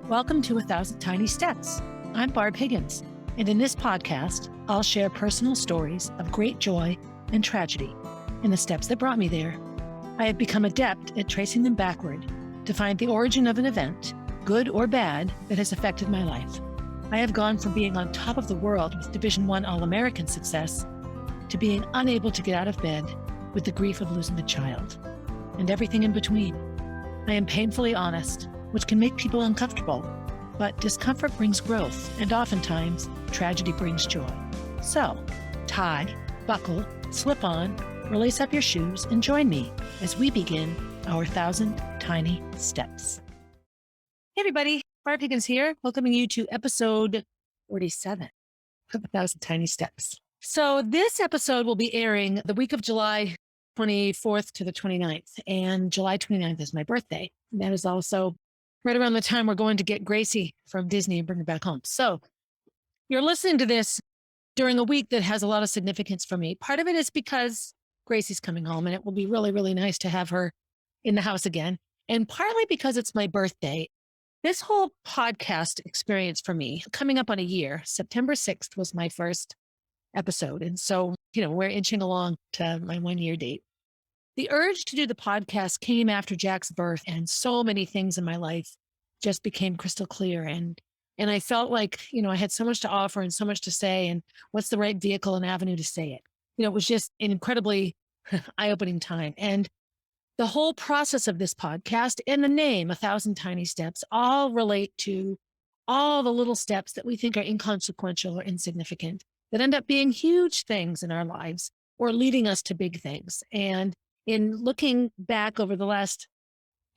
Welcome to 1,000 Tiny Steps. I'm Barb Higgins, and in this podcast, I'll share personal stories of great joy and tragedy and the steps that brought me there. I have become adept at tracing them backward to find the origin of an event, good or bad, that has affected my life. I have gone from being on top of the world with Division I All-American success to being unable to get out of bed with the grief of losing a child, and everything in between. I am painfully honest, which can make people uncomfortable, but discomfort brings growth, and oftentimes tragedy brings joy. So, tie, buckle, slip on, or lace up your shoes and join me as we begin our 1,000 Tiny Steps. Hey everybody, Barb Higgins here, welcoming you to episode 47 of 1,000 Tiny Steps. So this episode will be airing the week of July 24th to the 29th, and July 29th is my birthday. And that is also right around the time we're going to get Gracie from Disney and bring her back home. So you're listening to this during a week that has a lot of significance for me. Part of it is because Gracie's coming home and it will be really, really nice to have her in the house again. And partly because it's my birthday. This whole podcast experience for me, coming up on a year, September 6th was my first episode. And so, we're inching along to my 1-year date. The urge to do the podcast came after Jack's birth, and so many things in my life just became crystal clear. And I felt like, I had so much to offer and so much to say, and what's the right vehicle and avenue to say it? It was just an incredibly eye-opening time. And the whole process of this podcast and the name, 1,000 Tiny Steps, all relate to all the little steps that we think are inconsequential or insignificant that end up being huge things in our lives or leading us to big things. And in looking back over the last,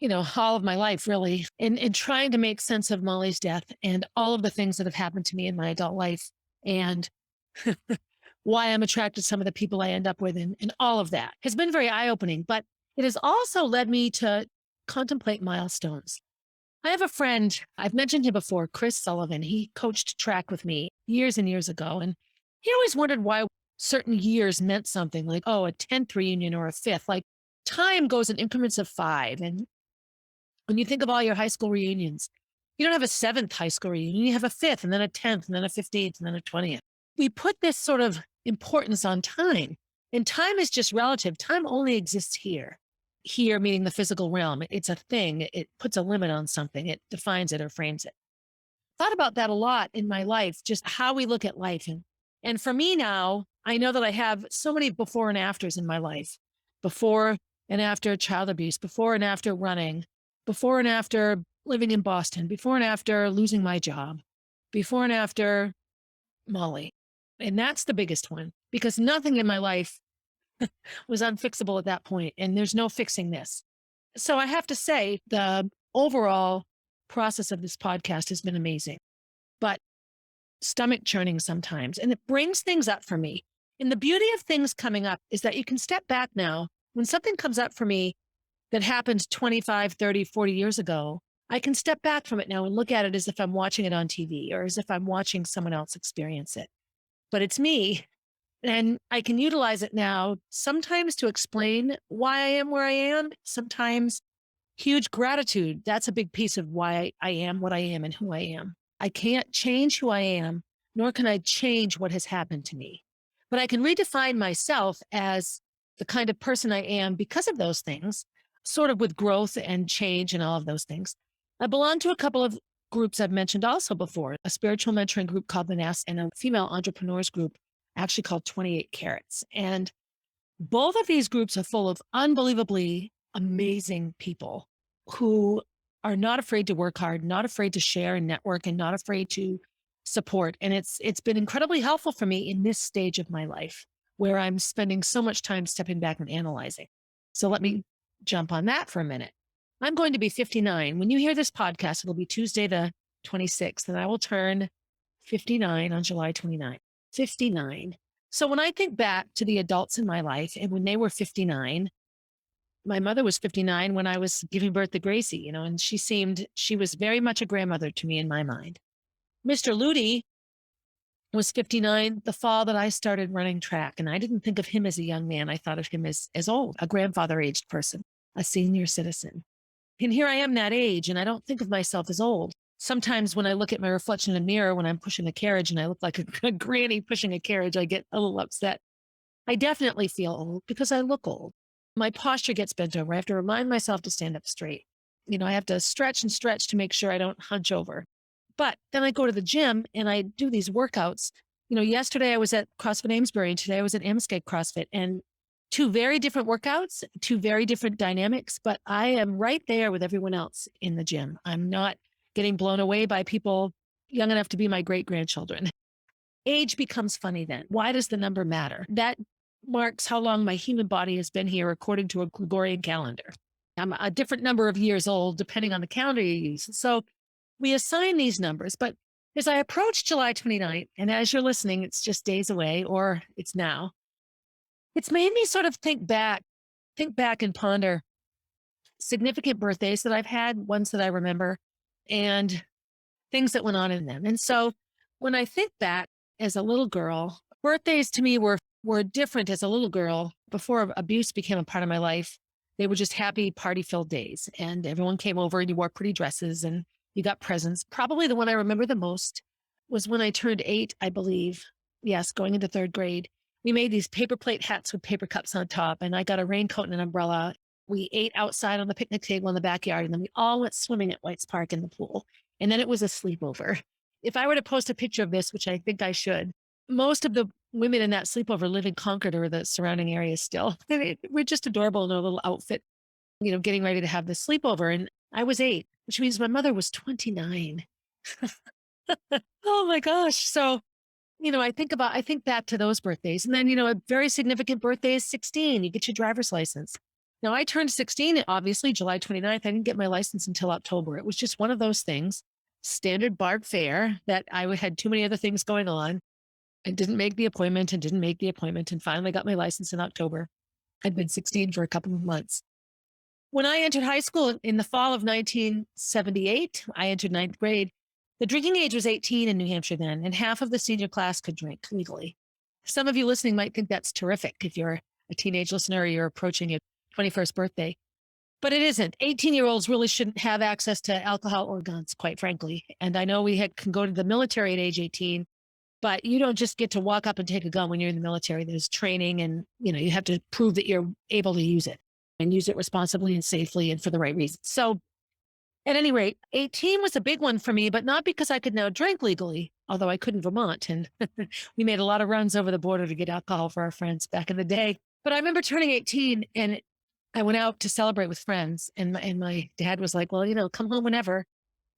all of my life, really, in trying to make sense of Molly's death and all of the things that have happened to me in my adult life and why I'm attracted to some of the people I end up with and all of that has been very eye-opening, but it has also led me to contemplate milestones. I have a friend, I've mentioned him before, Chris Sullivan. He coached track with me years and years ago, and he always wondered why certain years meant something, like, a 10th reunion or a 5th. Like, time goes in increments of 5. And when you think of all your high school reunions, you don't have a 7th high school reunion. You have a 5th, and then a 10th, and then a 15th, and then a 20th. We put this sort of importance on time, and time is just relative. Time only exists here. Here meaning the physical realm. It's a thing. It puts a limit on something. It defines it or frames it. Thought about that a lot in my life, just how we look at life. And for me now, I know that I have so many before and afters in my life. Before and after child abuse, before and after running, before and after living in Boston, before and after losing my job, before and after Molly. And that's the biggest one, because nothing in my life was unfixable at that point, and there's no fixing this. So I have to say the overall process of this podcast has been amazing, but stomach churning sometimes, and it brings things up for me. And the beauty of things coming up is that you can step back now. When something comes up for me that happened 25, 30, 40 years ago, I can step back from it now and look at it as if I'm watching it on TV or as if I'm watching someone else experience it. But it's me. And I can utilize it now, sometimes to explain why I am where I am, sometimes huge gratitude. That's a big piece of why I am what I am and who I am. I can't change who I am, nor can I change what has happened to me. But I can redefine myself as the kind of person I am because of those things, sort of with growth and change and all of those things. I belong to a couple of groups I've mentioned also before, a spiritual mentoring group called the Nest and a female entrepreneurs group actually called 28 Carats. And both of these groups are full of unbelievably amazing people who are not afraid to work hard, not afraid to share and network, and not afraid to support. And it's been incredibly helpful for me in this stage of my life where I'm spending so much time stepping back and analyzing. So let me jump on that for a minute. I'm going to be 59. When you hear this podcast, it'll be Tuesday the 26th, and I will turn 59 on July 29th. 59. So when I think back to the adults in my life and when they were 59, my mother was 59 when I was giving birth to Gracie, and she was very much a grandmother to me in my mind. Mr. Ludi was 59 the fall that I started running track. And I didn't think of him as a young man. I thought of him as old, a grandfather-aged person, a senior citizen. And here I am that age, and I don't think of myself as old. Sometimes when I look at my reflection in the mirror, when I'm pushing a carriage and I look like a granny pushing a carriage, I get a little upset. I definitely feel old because I look old. My posture gets bent over. I have to remind myself to stand up straight. I have to stretch and stretch to make sure I don't hunch over. But then I go to the gym and I do these workouts. Yesterday I was at CrossFit Amesbury and today I was at Amscape CrossFit, and two very different workouts, two very different dynamics, but I am right there with everyone else in the gym. I'm not getting blown away by people young enough to be my great grandchildren. Age becomes funny then. Why does the number matter? That marks how long my human body has been here according to a Gregorian calendar. I'm a different number of years old depending on the calendar you use. So we assign these numbers, but as I approach July 29th, and as you're listening, it's just days away, or it's now, it's made me sort of think back and ponder significant birthdays that I've had, ones that I remember, and things that went on in them. And so when I think back as a little girl, birthdays to me were different as a little girl. Before abuse became a part of my life, they were just happy party-filled days. And everyone came over and you wore pretty dresses and you got presents. Probably the one I remember the most was when I turned 8, I believe. Yes, going into 3rd grade. We made these paper plate hats with paper cups on top, and I got a raincoat and an umbrella. We ate outside on the picnic table in the backyard, and then we all went swimming at White's Park in the pool. And then it was a sleepover. If I were to post a picture of this, which I think I should, most of the women in that sleepover live in Concord or the surrounding areas still. We're just adorable in our little outfit, getting ready to have this sleepover. And I was 8, which means my mother was 29. Oh my gosh. So, I think back to those birthdays. And then, a very significant birthday is 16. You get your driver's license. Now, I turned 16, obviously, July 29th. I didn't get my license until October. It was just one of those things, standard BART fare, that I had too many other things going on. I didn't make the appointment and finally got my license in October. I'd been 16 for a couple of months. When I entered high school in the fall of 1978, I entered 9th grade. The drinking age was 18 in New Hampshire then, and half of the senior class could drink legally. Some of you listening might think that's terrific if you're a teenage listener or you're approaching your 21st birthday. But it isn't. 18-year-olds really shouldn't have access to alcohol or guns, quite frankly. And I know can go to the military at age 18, but you don't just get to walk up and take a gun when you're in the military. There's training and, you have to prove that you're able to use it and use it responsibly and safely and for the right reasons. So at any rate, 18 was a big one for me, but not because I could now drink legally, although I could in Vermont. And we made a lot of runs over the border to get alcohol for our friends back in the day. But I remember turning 18 and I went out to celebrate with friends. And my dad was like, well, come home whenever.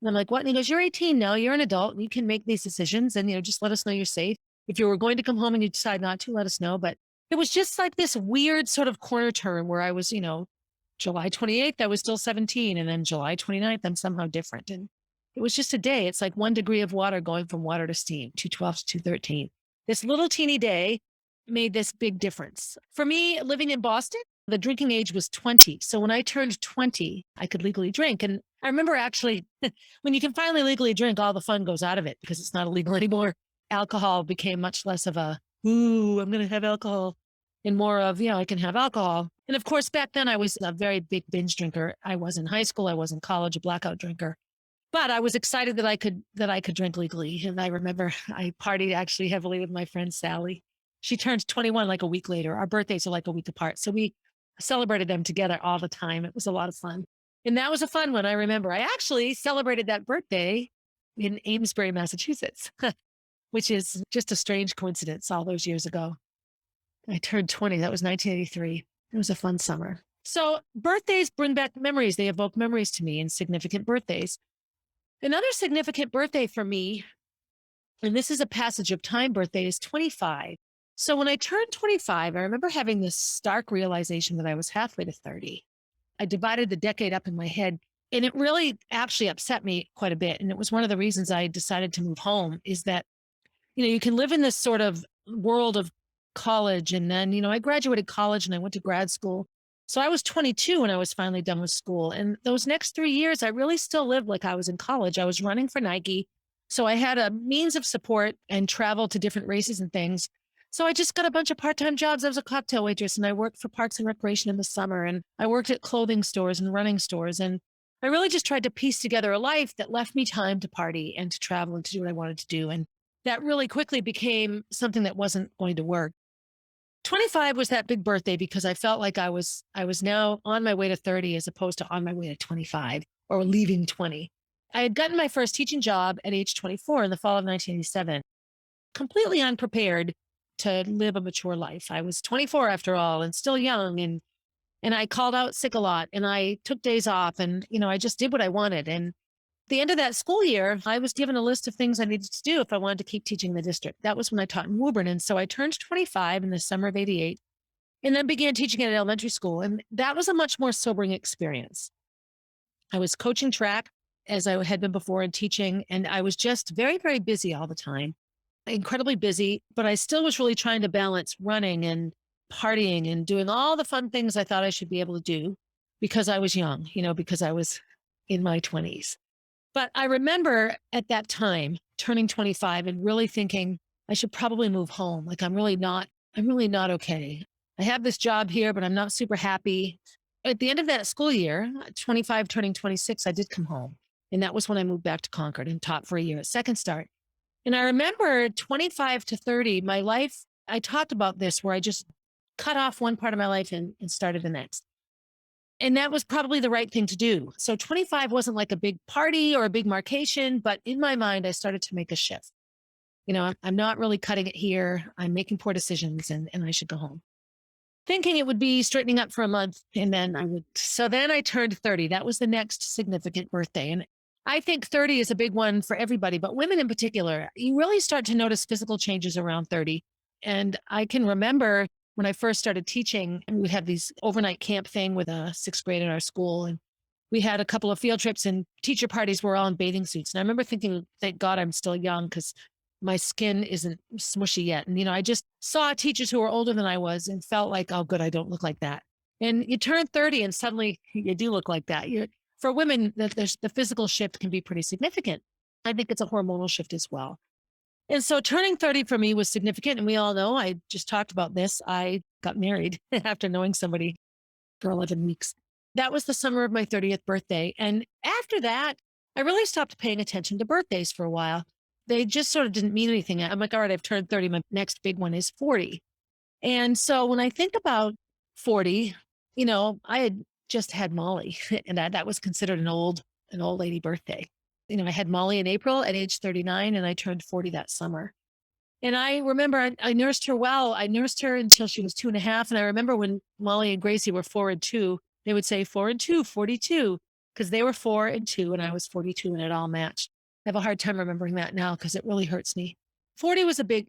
And I'm like, what? And he goes, you're 18 now, you're an adult, and you can make these decisions. And, just let us know you're safe. If you were going to come home and you decide not to, let us know. But it was just like this weird sort of corner turn where I was, July 28th, I was still 17. And then July 29th, I'm somehow different. And it was just a day. It's like 1 degree of water going from water to steam, 212 to 213. This little teeny day made this big difference. For me, living in Boston, the drinking age was 20. So when I turned 20, I could legally drink. And I remember actually, when you can finally legally drink, all the fun goes out of it because it's not illegal anymore. Alcohol became much less of a, ooh, I'm going to have alcohol, and more of, I can have alcohol. And of course, back then I was a very big binge drinker. I was in high school. I was in college, a blackout drinker. But I was excited that I could drink legally. And I remember I partied actually heavily with my friend Sally. She turned 21 like a week later. Our birthdays are like a week apart. So we celebrated them together all the time. It was a lot of fun. And that was a fun one. I remember I actually celebrated that birthday in Amesbury, Massachusetts, which is just a strange coincidence all those years ago. I turned 20. That was 1983. It was a fun summer. So birthdays bring back memories. They evoke memories to me and significant birthdays. Another significant birthday for me, and this is a passage of time birthday, is 25. So when I turned 25, I remember having this stark realization that I was halfway to 30. I divided the decade up in my head, and it really actually upset me quite a bit. And it was one of the reasons I decided to move home is that, you can live in this sort of world of college. And then, I graduated college and I went to grad school. So I was 22 when I was finally done with school. And those next 3 years, I really still lived like I was in college. I was running for Nike. So I had a means of support and travel to different races and things. So I just got a bunch of part-time jobs. I was a cocktail waitress and I worked for Parks and Recreation in the summer. And I worked at clothing stores and running stores. And I really just tried to piece together a life that left me time to party and to travel and to do what I wanted to do. And that really quickly became something that wasn't going to work. 25 was that big birthday because I felt like I was now on my way to 30 as opposed to on my way to 25 or leaving 20. I had gotten my first teaching job at age 24 in the fall of 1987, completely unprepared to live a mature life. I was 24 after all and still young, and I called out sick a lot and I took days off, and I just did what I wanted. And at the end of that school year, I was given a list of things I needed to do if I wanted to keep teaching the district. That was when I taught in Woburn. And so I turned 25 in the summer of 88 and then began teaching at elementary school. And that was a much more sobering experience. I was coaching track as I had been before and teaching, and I was just very, very busy all the time, incredibly busy, but I still was really trying to balance running and partying and doing all the fun things I thought I should be able to do because I was young, because I was in my 20s. But I remember at that time turning 25 and really thinking I should probably move home. Like I'm really not okay. I have this job here, but I'm not super happy. At the end of that school year, 25 turning 26, I did come home. And that was when I moved back to Concord and taught for a year at Second Start. And I remember 25 to 30, my life, I talked about this where I just cut off one part of my life and started the next. And that was probably the right thing to do. So 25 wasn't like a big party or a big markation, but in my mind, I started to make a shift. I'm not really cutting it here. I'm making poor decisions and I should go home. Thinking it would be straightening up for a month and then I would. So then I turned 30. That was the next significant birthday. And I think 30 is a big one for everybody, but women in particular, you really start to notice physical changes around 30. And I can remember when I first started teaching, and we'd have these overnight camp thing with a sixth grade in our school. And we had a couple of field trips and teacher parties were all in bathing suits. And I remember thinking, thank God I'm still young because my skin isn't smushy yet. And, I just saw teachers who were older than I was and felt like, oh, good, I don't look like that. And you turn 30 and suddenly you do look like that. For women, the physical shift can be pretty significant. I think it's a hormonal shift as well. And so turning 30 for me was significant. And we all know, I just talked about this. I got married after knowing somebody for 11 weeks. That was the summer of my 30th birthday. And after that, I really stopped paying attention to birthdays for a while. They just sort of didn't mean anything. I'm like, all right, I've turned 30. My next big one is 40. And so when I think about 40, I had just had Molly and that was considered an old lady birthday. I had Molly in April at age 39 and I turned 40 that summer. And I remember I nursed her well. I nursed her until she was 2.5. And I remember when Molly and Gracie were 4 and 2, they would say 4 and 2, 42, because they were 4 and 2 and I was 42 and it all matched. I have a hard time remembering that now because it really hurts me. 40 was a big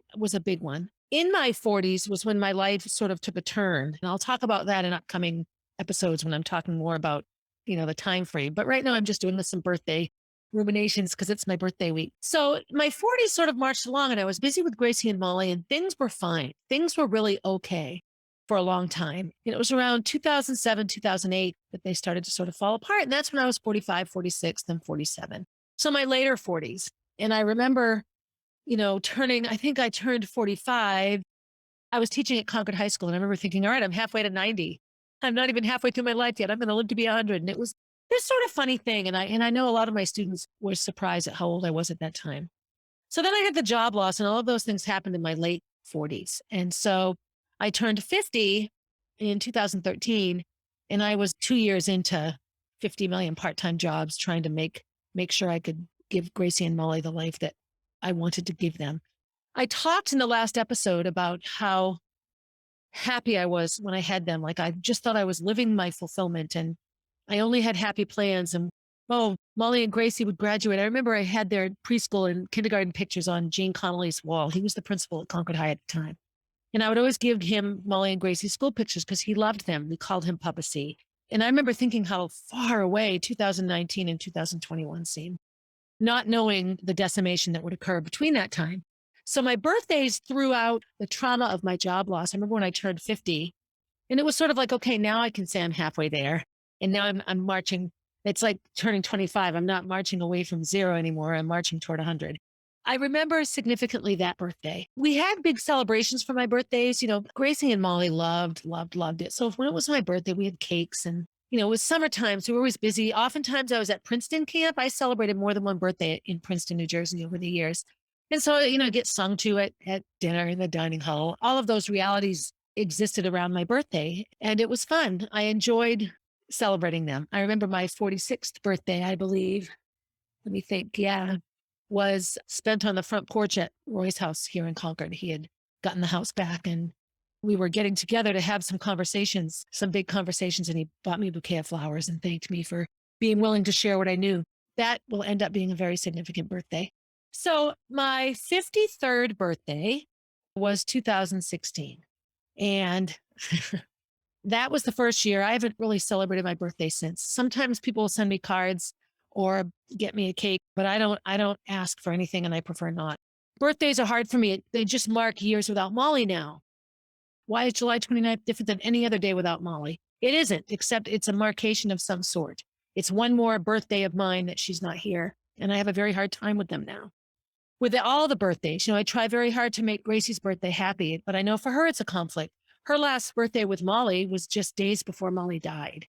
one. In my 40s was when my life sort of took a turn. And I'll talk about that in upcoming episodes when I'm talking more about, the time frame. But right now I'm just doing some birthday ruminations because it's my birthday week. So my 40s sort of marched along and I was busy with Gracie and Molly and things were fine. Things were really okay for a long time. It was around 2007, 2008 that they started to sort of fall apart. And that's when I was 45, 46, then 47. So my later 40s. And I remember, I think I turned 45. I was teaching at Concord High School and I remember thinking, all right, I'm halfway to 90. I'm not even halfway through my life yet. I'm going to live to be 100. And it was this sort of funny thing. And I know a lot of my students were surprised at how old I was at that time. So then I had the job loss and all of those things happened in my late 40s. And so I turned 50 in 2013 and I was 2 years into 50 million part-time jobs trying to make sure I could give Gracie and Molly the life that I wanted to give them. I talked in the last episode about how happy I was when I had them. Like I just thought I was living my fulfillment and I only had happy plans. And Molly and Gracie would graduate. I remember I had their preschool and kindergarten pictures on Gene Connolly's wall. He was the principal at Concord High at the time. And I would always give him Molly and Gracie's school pictures because he loved them. We called him Papa C. And I remember thinking how far away 2019 and 2021 seemed, not knowing the decimation that would occur between that time. So my birthdays throughout the trauma of my job loss, I remember when I turned 50 and it was sort of like, okay, now I can say I'm halfway there. And now I'm marching. It's like turning 25. I'm not marching away from 0 anymore. I'm marching toward 100. I remember significantly that birthday. We had big celebrations for my birthdays. Gracie and Molly loved it. So when it was my birthday, we had cakes and, it was summertime, so we were always busy. Oftentimes I was at Princeton camp. I celebrated more than one birthday in Princeton, New Jersey over the years. And so, I get sung to at dinner in the dining hall. All of those realities existed around my birthday, and it was fun. I enjoyed celebrating them. I remember my 46th birthday, I believe. Let me think. Yeah, was spent on the front porch at Roy's house here in Concord. He had gotten the house back, and we were getting together to have some conversations, some big conversations. And he bought me a bouquet of flowers and thanked me for being willing to share what I knew. That will end up being a very significant birthday. So my 53rd birthday was 2016. And that was the first year. I haven't really celebrated my birthday since. Sometimes people will send me cards or get me a cake, but I don't ask for anything, and I prefer not. Birthdays are hard for me. They just mark years without Molly now. Why is July 29th different than any other day without Molly? It isn't, except it's a marcation of some sort. It's one more birthday of mine that she's not here, and I have a very hard time with them now. With all the birthdays, I try very hard to make Gracie's birthday happy, but I know for her it's a conflict. Her last birthday with Molly was just days before Molly died.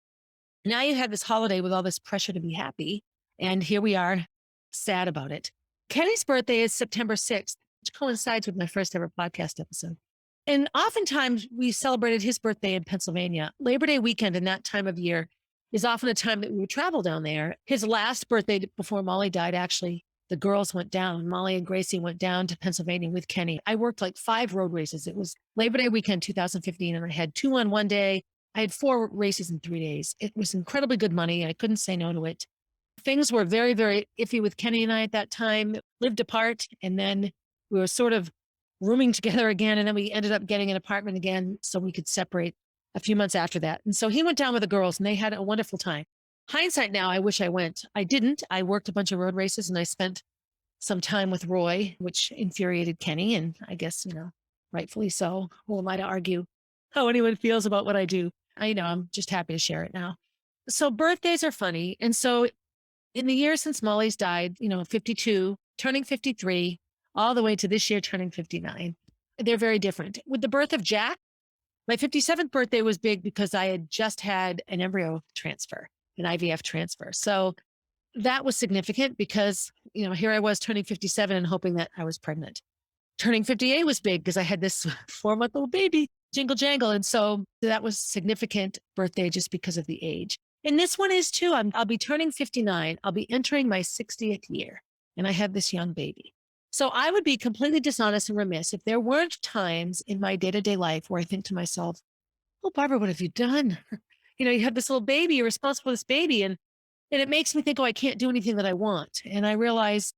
Now you have this holiday with all this pressure to be happy, and here we are, sad about it. Kenny's birthday is September 6th, which coincides with my first ever podcast episode. And oftentimes we celebrated his birthday in Pennsylvania. Labor Day weekend in that time of year is often a time that we would travel down there. His last birthday before Molly died, actually, the girls went down. Molly and Gracie went down to Pennsylvania with Kenny. I worked like 5 road races. It was Labor Day weekend 2015, and I had 2 on one day. I had 4 races in 3 days. It was incredibly good money. I couldn't say no to it. Things were very, very iffy with Kenny and I at that time, lived apart, and then we were sort of rooming together again. And then we ended up getting an apartment again so we could separate a few months after that. And so he went down with the girls and they had a wonderful time. Hindsight now, I wish I went. I didn't. I worked a bunch of road races and I spent some time with Roy, which infuriated Kenny. And I guess, rightfully so. Who am I to argue how anyone feels about what I do? I'm just happy to share it now. So birthdays are funny. And so in the years since Molly's died, 52, turning 53, all the way to this year turning 59, they're very different. With the birth of Jack, my 57th birthday was big because I had just had an embryo transfer, an IVF transfer. So that was significant because, here I was turning 57 and hoping that I was pregnant. Turning 58 was big because I had this 4-month-old baby, jingle jangle. And so that was significant birthday just because of the age. And this one is too. I'll be turning 59. I'll be entering my 60th year, and I have this young baby. So I would be completely dishonest and remiss if there weren't times in my day-to-day life where I think to myself, oh, Barbara, what have you done? You have this little baby, you're responsible for this baby. And it makes me think, oh, I can't do anything that I want. And I realize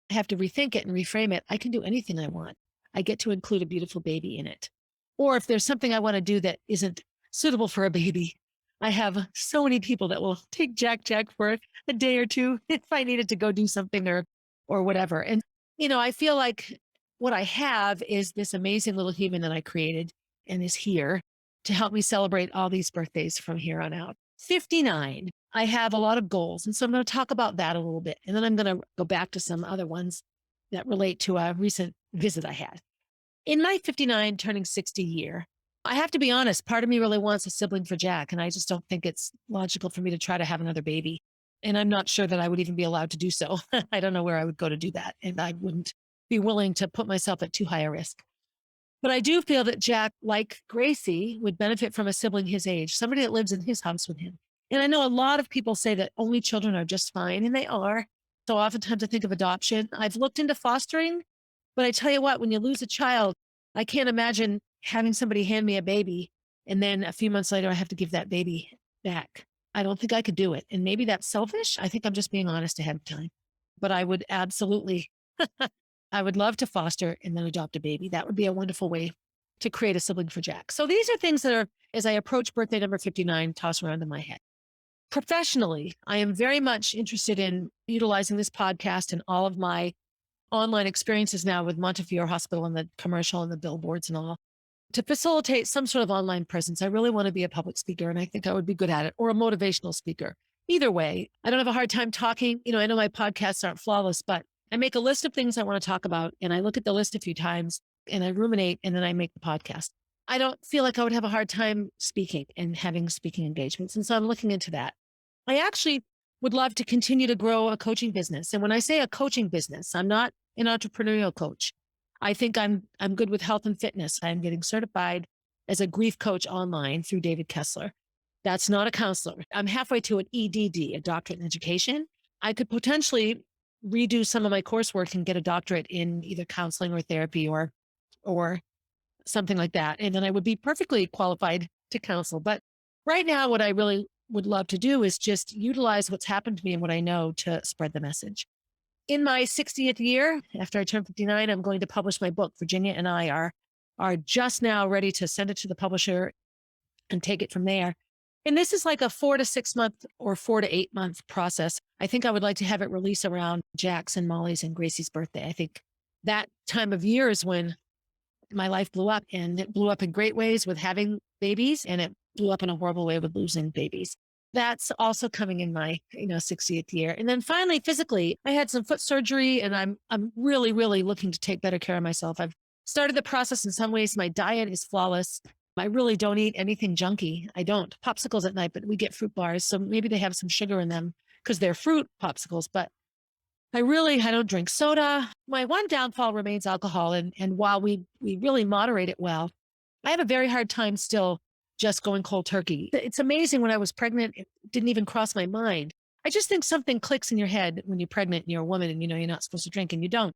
I have to rethink it and reframe it. I can do anything I want. I get to include a beautiful baby in it. Or if there's something I want to do that isn't suitable for a baby, I have so many people that will take Jack for a day or two if I needed to go do something or whatever. And, I feel like what I have is this amazing little human that I created and is here to help me celebrate all these birthdays from here on out. 59, I have a lot of goals. And so I'm going to talk about that a little bit. And then I'm going to go back to some other ones that relate to a recent visit I had. In my 59 turning 60 year, I have to be honest, part of me really wants a sibling for Jack. And I just don't think it's logical for me to try to have another baby. And I'm not sure that I would even be allowed to do so. I don't know where I would go to do that. And I wouldn't be willing to put myself at too high a risk. But I do feel that Jack, like Gracie, would benefit from a sibling his age, somebody that lives in his house with him. And I know a lot of people say that only children are just fine, and they are. So oftentimes I think of adoption. I've looked into fostering, but I tell you what, when you lose a child, I can't imagine having somebody hand me a baby and then a few months later I have to give that baby back. I don't think I could do it. And maybe that's selfish. I think I'm just being honest ahead of time. But I would absolutely, I would love to foster and then adopt a baby. That would be a wonderful way to create a sibling for Jack. So these are things that are, as I approach birthday number 59, toss around in my head. Professionally, I am very much interested in utilizing this podcast and all of my online experiences now with Montefiore Hospital and the commercial and the billboards and all to facilitate some sort of online presence. I really want to be a public speaker, and I think I would be good at it, or a motivational speaker. Either way, I don't have a hard time talking. I know my podcasts aren't flawless, but I make a list of things I want to talk about, and I look at the list a few times and I ruminate, and then I make the podcast. I don't feel like I would have a hard time speaking and having speaking engagements. And so I'm looking into that. I actually would love to continue to grow a coaching business. And when I say a coaching business, I'm not an entrepreneurial coach. I think I'm good with health and fitness. I'm getting certified as a grief coach online through David Kessler. That's not a counselor. I'm halfway to an EDD, a doctorate in education. I could potentially redo some of my coursework and get a doctorate in either counseling or therapy or something like that. And then I would be perfectly qualified to counsel. But right now, what I really would love to do is just utilize what's happened to me and what I know to spread the message. In my 60th year, after I turn 59, I'm going to publish my book. Virginia and I are just now ready to send it to the publisher and take it from there. And this is like a 4 to 6 month or 4 to 8 month process. I think I would like to have it released around Jack's and Molly's and Gracie's birthday. I think that time of year is when my life blew up, and it blew up in great ways with having babies, and it blew up in a horrible way with losing babies. That's also coming in my, 60th year. And then finally, physically, I had some foot surgery, and I'm really, really looking to take better care of myself. I've started the process in some ways. My diet is flawless. I really don't eat anything junky. I don't. Popsicles at night, but we get fruit bars. So maybe they have some sugar in them because they're fruit popsicles, but I don't drink soda. My one downfall remains alcohol. And while we really moderate it well, I have a very hard time still just going cold turkey. It's amazing. When I was pregnant, it didn't even cross my mind. I just think something clicks in your head when you're pregnant and you're a woman and you're not supposed to drink and you don't.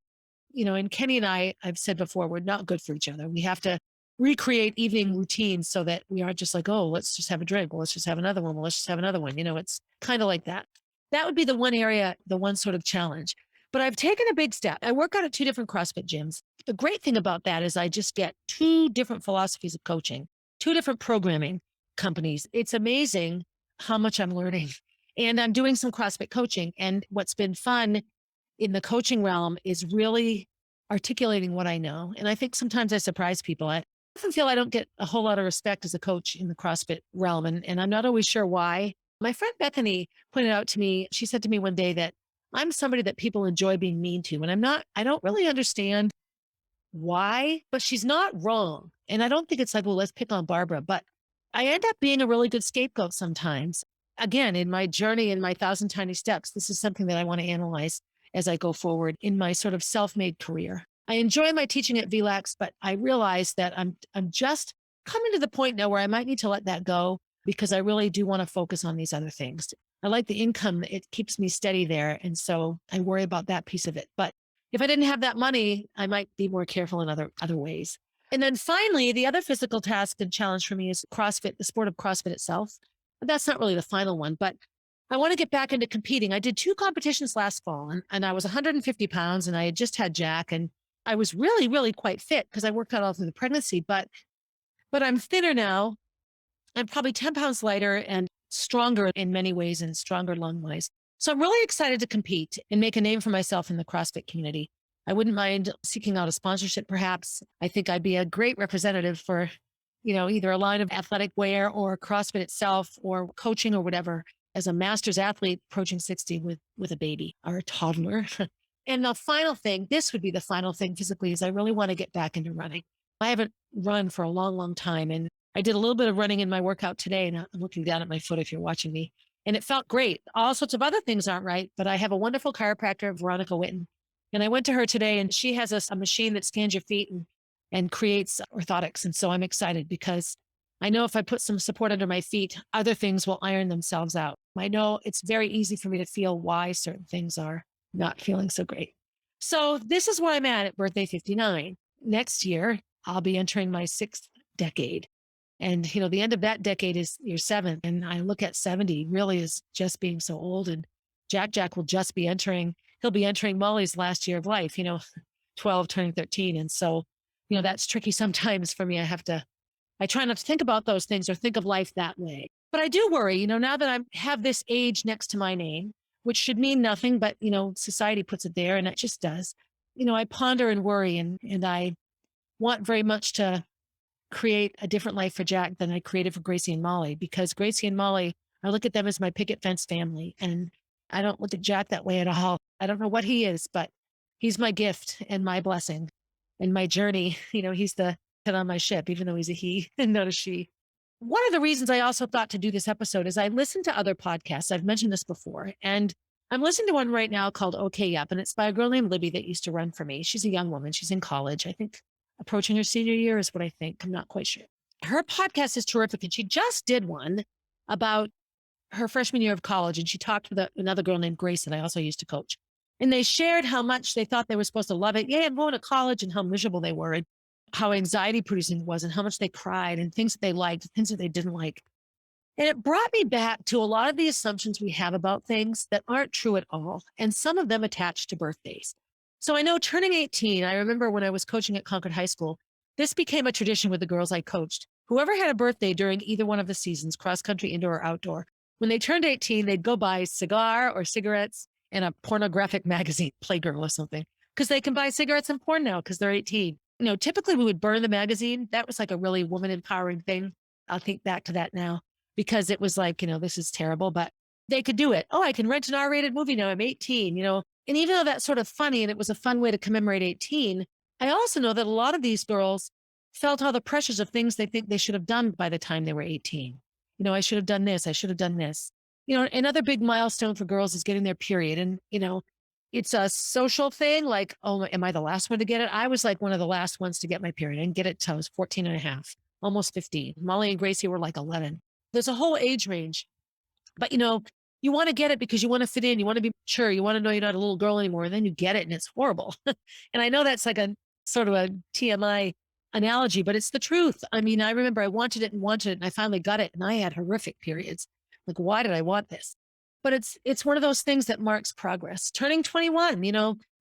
And Kenny and I've said before, we're not good for each other. We have to recreate evening routines so that we aren't just like, oh, let's just have a drink. Well, let's just have another one. Well, let's just have another one. It's kind of like that. That would be the one area, the one sort of challenge. But I've taken a big step. I work out at 2 different CrossFit gyms. The great thing about that is I just get 2 different philosophies of coaching, 2 different programming companies. It's amazing how much I'm learning. And I'm doing some CrossFit coaching. And what's been fun in the coaching realm is really articulating what I know. And I think sometimes I surprise people. I often feel I don't get a whole lot of respect as a coach in the CrossFit realm. And I'm not always sure why. My friend Bethany pointed out to me, she said to me one day that I'm somebody that people enjoy being mean to. And I don't really understand why, but she's not wrong. And I don't think it's like, well, let's pick on Barbara, but I end up being a really good scapegoat sometimes. Again, in my journey, in my 1,000 tiny steps, this is something that I want to analyze as I go forward in my sort of self-made career. I enjoy my teaching at VLAX, but I realize that I'm just coming to the point now where I might need to let that go because I really do want to focus on these other things. I like the income. It keeps me steady there. And so I worry about that piece of it. But if I didn't have that money, I might be more careful in other ways. And then finally, the other physical task and challenge for me is CrossFit, the sport of CrossFit itself. But that's not really the final one, but I want to get back into competing. I did 2 competitions last fall and I was 150 pounds and I had just had Jack and I was really, really quite fit because I worked out all through the pregnancy, but I'm thinner now. I'm probably 10 pounds lighter and stronger in many ways and stronger lung wise. So I'm really excited to compete and make a name for myself in the CrossFit community. I wouldn't mind seeking out a sponsorship, perhaps. I think I'd be a great representative for, either a line of athletic wear or CrossFit itself or coaching or whatever as a master's athlete approaching 60 with a baby or a toddler. And the final thing, this would be the final thing physically, is I really want to get back into running. I haven't run for a long, long time. And I did a little bit of running in my workout today, and I'm looking down at my foot if you're watching me. And it felt great. All sorts of other things aren't right, but I have a wonderful chiropractor, Veronica Witten. And I went to her today, and she has a machine that scans your feet and creates orthotics. And so I'm excited because I know if I put some support under my feet, other things will iron themselves out. I know it's very easy for me to feel why certain things are not feeling so great. So this is where I'm at birthday 59. Next year, I'll be entering my 6th decade. And, the end of that decade is your 7th. And I look at 70 really as just being so old. And Jack will just be he'll be entering Molly's last year of life, 12 turning 13. And so, that's tricky sometimes for me. I try not to think about those things or think of life that way. But I do worry, now that I have this age next to my name, which should mean nothing, but, society puts it there and it just does. I ponder and worry and I want very much to create a different life for Jack than I created for Gracie and Molly, because Gracie and Molly, I look at them as my picket fence family. And I don't look at Jack that way at all. I don't know what he is, but he's my gift and my blessing and my journey. He's the captain on my ship, even though he's a he and not a she. One of the reasons I also thought to do this episode is I listened to other podcasts. I've mentioned this before, and I'm listening to one right now called Okay Yup, and it's by a girl named Libby that used to run for me. She's a young woman. She's in college. I think approaching her senior year is what I think. I'm not quite sure. Her podcast is terrific, and she just did one about her freshman year of college, and she talked with another girl named Grace that I also used to coach. And they shared how much they thought they were supposed to love it. Yeah, I'm going to college, and how miserable they were, and how anxiety producing it was, and how much they cried, and things that they liked, things that they didn't like. And it brought me back to a lot of the assumptions we have about things that aren't true at all, and some of them attached to birthdays. So I know turning 18, I remember when I was coaching at Concord High School, this became a tradition with the girls I coached. Whoever had a birthday during either one of the seasons, cross country, indoor, or outdoor, when they turned 18, they'd go buy a cigar or cigarettes and a pornographic magazine, Playgirl or something, because they can buy cigarettes and porn now because they're 18. Typically we would burn the magazine. That was like a really woman empowering thing. I'll think back to that now because it was like, this is terrible, but they could do it. Oh, I can rent an R-rated movie now. I'm 18, and even though that's sort of funny and it was a fun way to commemorate 18, I also know that a lot of these girls felt all the pressures of things they think they should have done by the time they were 18. I should have done this. I should have done this. Another big milestone for girls is getting their period. And, it's a social thing. Like, oh, am I the last one to get it? I was like one of the last ones to get my period. I didn't get it till I was 14 and a half, almost 15. Molly and Gracie were like 11. There's a whole age range, but you want to get it because you want to fit in. You want to be mature. You want to know you're not a little girl anymore. And then you get it and it's horrible. And I know that's like a sort of a TMI analogy, but it's the truth. I mean, I remember I wanted it and I finally got it and I had horrific periods. Like, why did I want this? But it's one of those things that marks progress. Turning 21,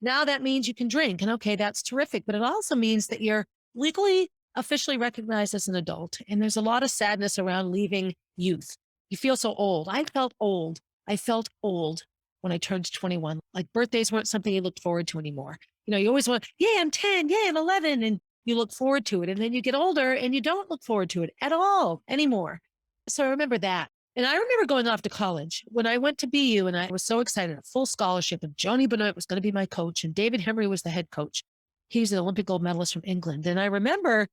now that means you can drink. And okay, that's terrific. But it also means that you're legally, officially recognized as an adult. And there's a lot of sadness around leaving youth. You feel so old. I felt old. I felt old when I turned 21. Like birthdays weren't something you looked forward to anymore. You always want, yeah, I'm 10, yeah, I'm 11. And you look forward to it. And then you get older and you don't look forward to it at all anymore. So I remember that. And I remember going off to college when I went to BU and I was so excited, a full scholarship, and Joni Benoit was going to be my coach and David Henry was the head coach. He's an Olympic gold medalist from England. And I remember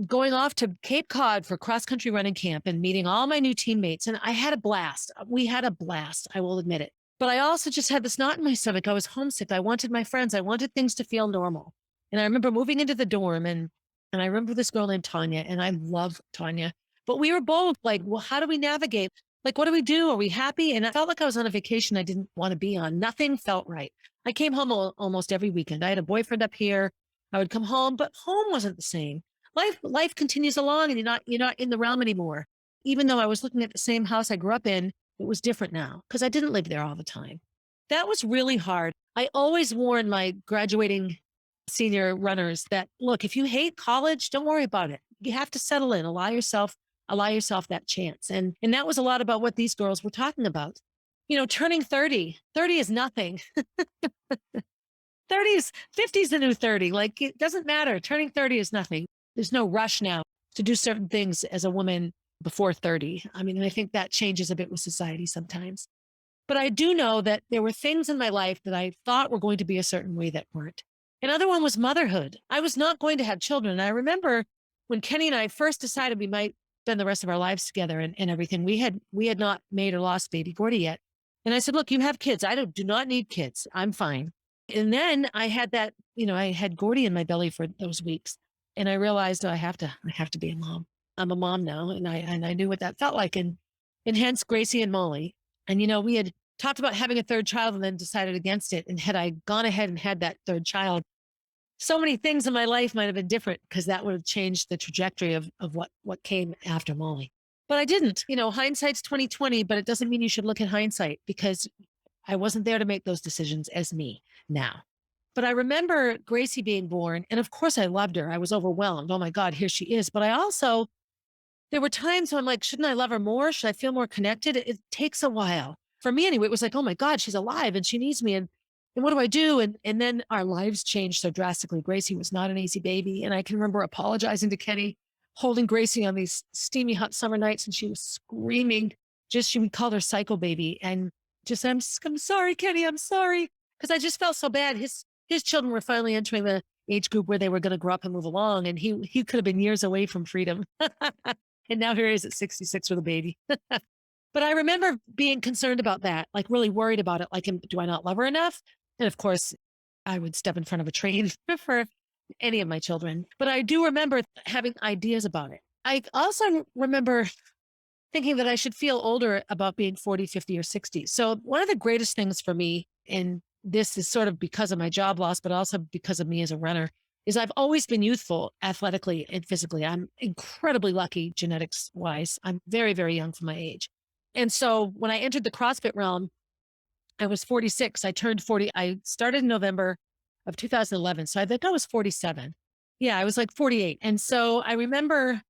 going off to Cape Cod for cross-country running camp and meeting all my new teammates. And I had a blast. We had a blast, I will admit it. But I also just had this knot in my stomach. I was homesick. I wanted my friends. I wanted things to feel normal. And I remember moving into the dorm and I remember this girl named Tanya, and I love Tanya. But we were both like, well, how do we navigate? Like, what do we do? Are we happy? And I felt like I was on a vacation I didn't want to be on. Nothing felt right. I came home almost every weekend. I had a boyfriend up here. I would come home, but home wasn't the same. Life continues along and you're not in the realm anymore. Even though I was looking at the same house I grew up in, it was different now because I didn't live there all the time. That was really hard. I always warn my graduating senior runners that, look, if you hate college, don't worry about it. You have to settle in, allow yourself that chance. And that was a lot about what these girls were talking about. Turning 30 is nothing. 50 is the new 30. Like, it doesn't matter. Turning 30 is nothing. There's no rush now to do certain things as a woman before 30. I mean, I think that changes a bit with society sometimes. But I do know that there were things in my life that I thought were going to be a certain way that weren't. Another one was motherhood. I was not going to have children. And I remember when Kenny and I first decided we might spend the rest of our lives together and everything, we had not made or lost baby Gordy yet. And I said, look, you have kids. I do not need kids. I'm fine. And then I had that, I had Gordy in my belly for those weeks. And I realized, I have to be a mom. I'm a mom now. And I knew what that felt like. And hence Gracie and Molly. And, we had talked about having a third child and then decided against it. And had I gone ahead and had that third child, so many things in my life might have been different because that would have changed the trajectory of what came after Molly. But I didn't. Hindsight's 2020, but it doesn't mean you should look at hindsight because I wasn't there to make those decisions as me now. But I remember Gracie being born, and of course I loved her. I was overwhelmed. Oh my God, here she is. But there were times when I'm like, shouldn't I love her more? Should I feel more connected? It takes a while. For me anyway, it was like, oh my God, she's alive and she needs me. And what do I do? And then our lives changed so drastically. Gracie was not an easy baby. And I can remember apologizing to Kenny, holding Gracie on these steamy hot summer nights. And she was screaming, we called her Psycho Baby. And just, I'm sorry, Kenny, I'm sorry. Because I just felt so bad. His children were finally entering the age group where they were going to grow up and move along. And he could have been years away from freedom. And now here he is at 66 with a baby. But I remember being concerned about that, like really worried about it. Like, do I not love her enough? And of course, I would step in front of a train for any of my children. But I do remember having ideas about it. I also remember thinking that I should feel older about being 40, 50, or 60. So one of the greatest things for me, and this is sort of because of my job loss, but also because of me as a runner, is I've always been youthful athletically and physically. I'm incredibly lucky genetics wise. I'm very, very young for my age. And so when I entered the CrossFit realm, I was 46. I turned 40. I started in November of 2011. So I think I was 47. Yeah, I was like 48. And so I remember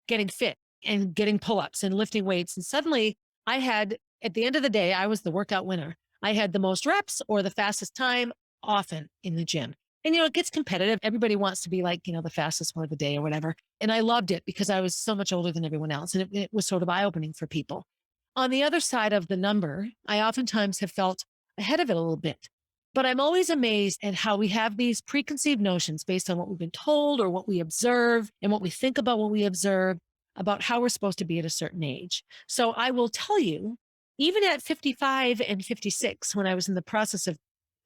getting fit and getting pull-ups and lifting weights. And suddenly I had, at the end of the day, I was the workout winner. I had the most reps or the fastest time often in the gym. And, it gets competitive. Everybody wants to be like, the fastest one of the day or whatever. And I loved it because I was so much older than everyone else. And it was sort of eye-opening for people. On the other side of the number, I oftentimes have felt ahead of it a little bit. But I'm always amazed at how we have these preconceived notions based on what we've been told or what we observe and what we think about what we observe about how we're supposed to be at a certain age. So I will tell you, even at 55 and 56, when I was in the process of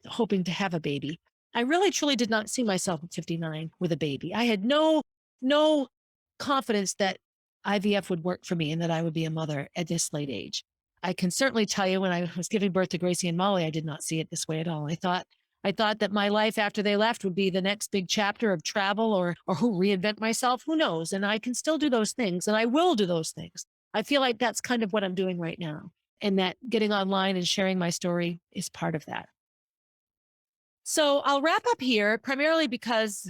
hoping to have a baby, I really truly did not see myself at 59 with a baby. I had no confidence that IVF would work for me and that I would be a mother at this late age. I can certainly tell you when I was giving birth to Gracie and Molly, I did not see it this way at all. I thought that my life after they left would be the next big chapter of travel or who reinvent myself. Who knows? And I can still do those things and I will do those things. I feel like that's kind of what I'm doing right now. And that getting online and sharing my story is part of that. So I'll wrap up here primarily because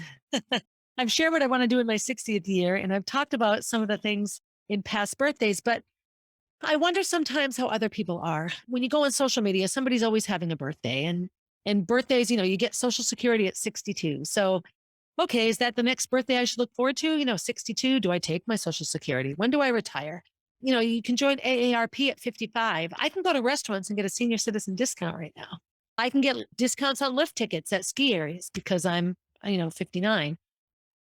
I've shared what I want to do in my 60th year. And I've talked about some of the things in past birthdays, but I wonder sometimes how other people are. When you go on social media, somebody's always having a birthday and birthdays, you get Social Security at 62. So, okay, is that the next birthday I should look forward to? 62, do I take my Social Security? When do I retire? You can join AARP at 55. I can go to restaurants and get a senior citizen discount right now. I can get discounts on lift tickets at ski areas because I'm, 59.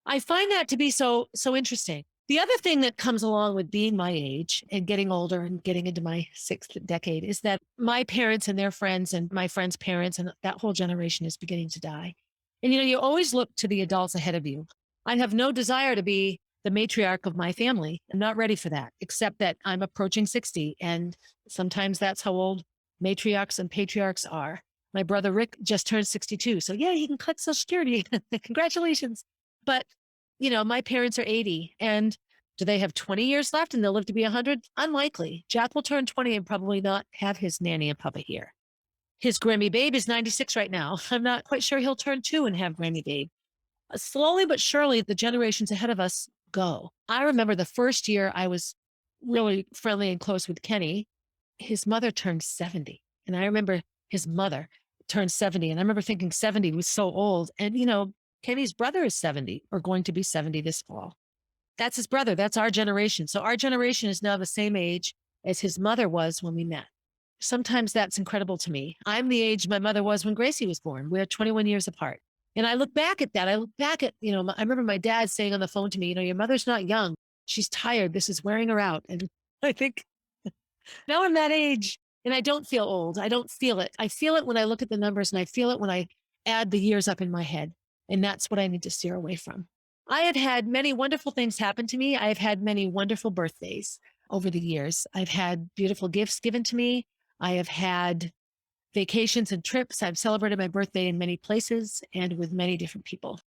I find that to be so interesting. The other thing that comes along with being my age and getting older and getting into my sixth decade is that my parents and their friends and my friends' parents and that whole generation is beginning to die. And, you always look to the adults ahead of you. I have no desire to be the matriarch of my family. I'm not ready for that, except that I'm approaching 60. And sometimes that's how old matriarchs and patriarchs are. My brother Rick just turned 62. So yeah, he can collect Social Security. Congratulations. But my parents are 80 and do they have 20 years left and they'll live to be 100? Unlikely. Jack will turn 20 and probably not have his nanny and papa here. His Grammy babe is 96 right now. I'm not quite sure he'll turn 2 and have Grammy babe. Slowly but surely, the generations ahead of us go. I remember the first year I was really friendly and close with Kenny, his mother turned 70. And I remember his mother turned 70. And I remember thinking 70 was so old. And, Kenny's brother is 70 or going to be 70 this fall. That's his brother. That's our generation. So our generation is now the same age as his mother was when we met. Sometimes that's incredible to me. I'm the age my mother was when Gracie was born. We're 21 years apart. And I look back at that. I look back at, I remember my dad saying on the phone to me, your mother's not young. She's tired. This is wearing her out. And I think now I'm that age and I don't feel old. I don't feel it. I feel it when I look at the numbers and I feel it when I add the years up in my head. And that's what I need to steer away from. I have had many wonderful things happen to me. I've had many wonderful birthdays over the years. I've had beautiful gifts given to me. I have had vacations and trips. I've celebrated my birthday in many places and with many different people.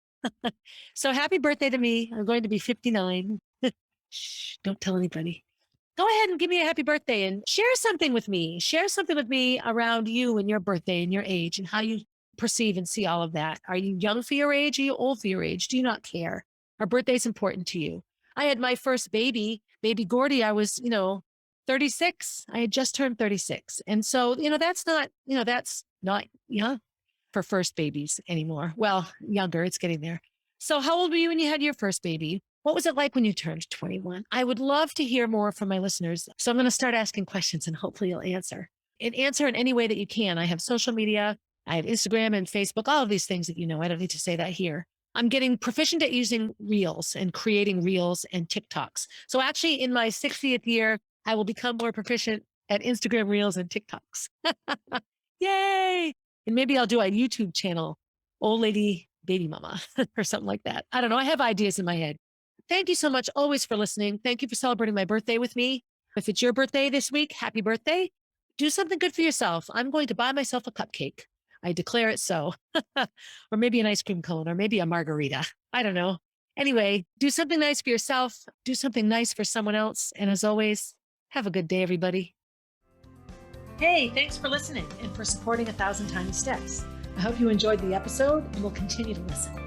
So happy birthday to me. I'm going to be 59. Shh, don't tell anybody. Go ahead and give me a happy birthday and share something with me. Share something with me around you and your birthday and your age and how you perceive and see all of that. Are you young for your age? Are you old for your age? Do you not care? Are birthdays important to you? I had my first baby Gordy. I was, 36. I had just turned 36. And so, that's not young for first babies anymore. Well, younger, it's getting there. So how old were you when you had your first baby? What was it like when you turned 21? I would love to hear more from my listeners. So I'm going to start asking questions and hopefully you'll answer. And answer in any way that you can. I have social media. I have Instagram and Facebook, all of these things that I don't need to say that here. I'm getting proficient at using reels and creating reels and TikToks. So actually in my 60th year, I will become more proficient at Instagram reels and TikToks. Yay. And maybe I'll do a YouTube channel, Old Lady Baby Mama or something like that. I don't know. I have ideas in my head. Thank you so much always for listening. Thank you for celebrating my birthday with me. If it's your birthday this week, happy birthday. Do something good for yourself. I'm going to buy myself a cupcake. I declare it so. Or maybe an ice cream cone, or maybe a margarita. I don't know. Anyway, do something nice for yourself. Do something nice for someone else. And as always, have a good day, everybody. Hey, thanks for listening and for supporting 1,000 Tiny Steps. I hope you enjoyed the episode and will continue to listen.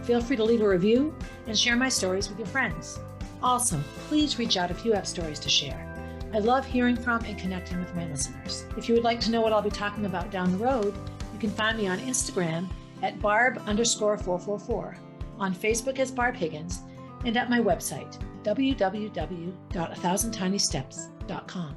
Feel free to leave a review and share my stories with your friends. Also, please reach out if you have stories to share. I love hearing from and connecting with my listeners. If you would like to know what I'll be talking about down the road, you can find me on Instagram at barb_444, on Facebook as Barb Higgins, and at my website, www.1000tinysteps.com.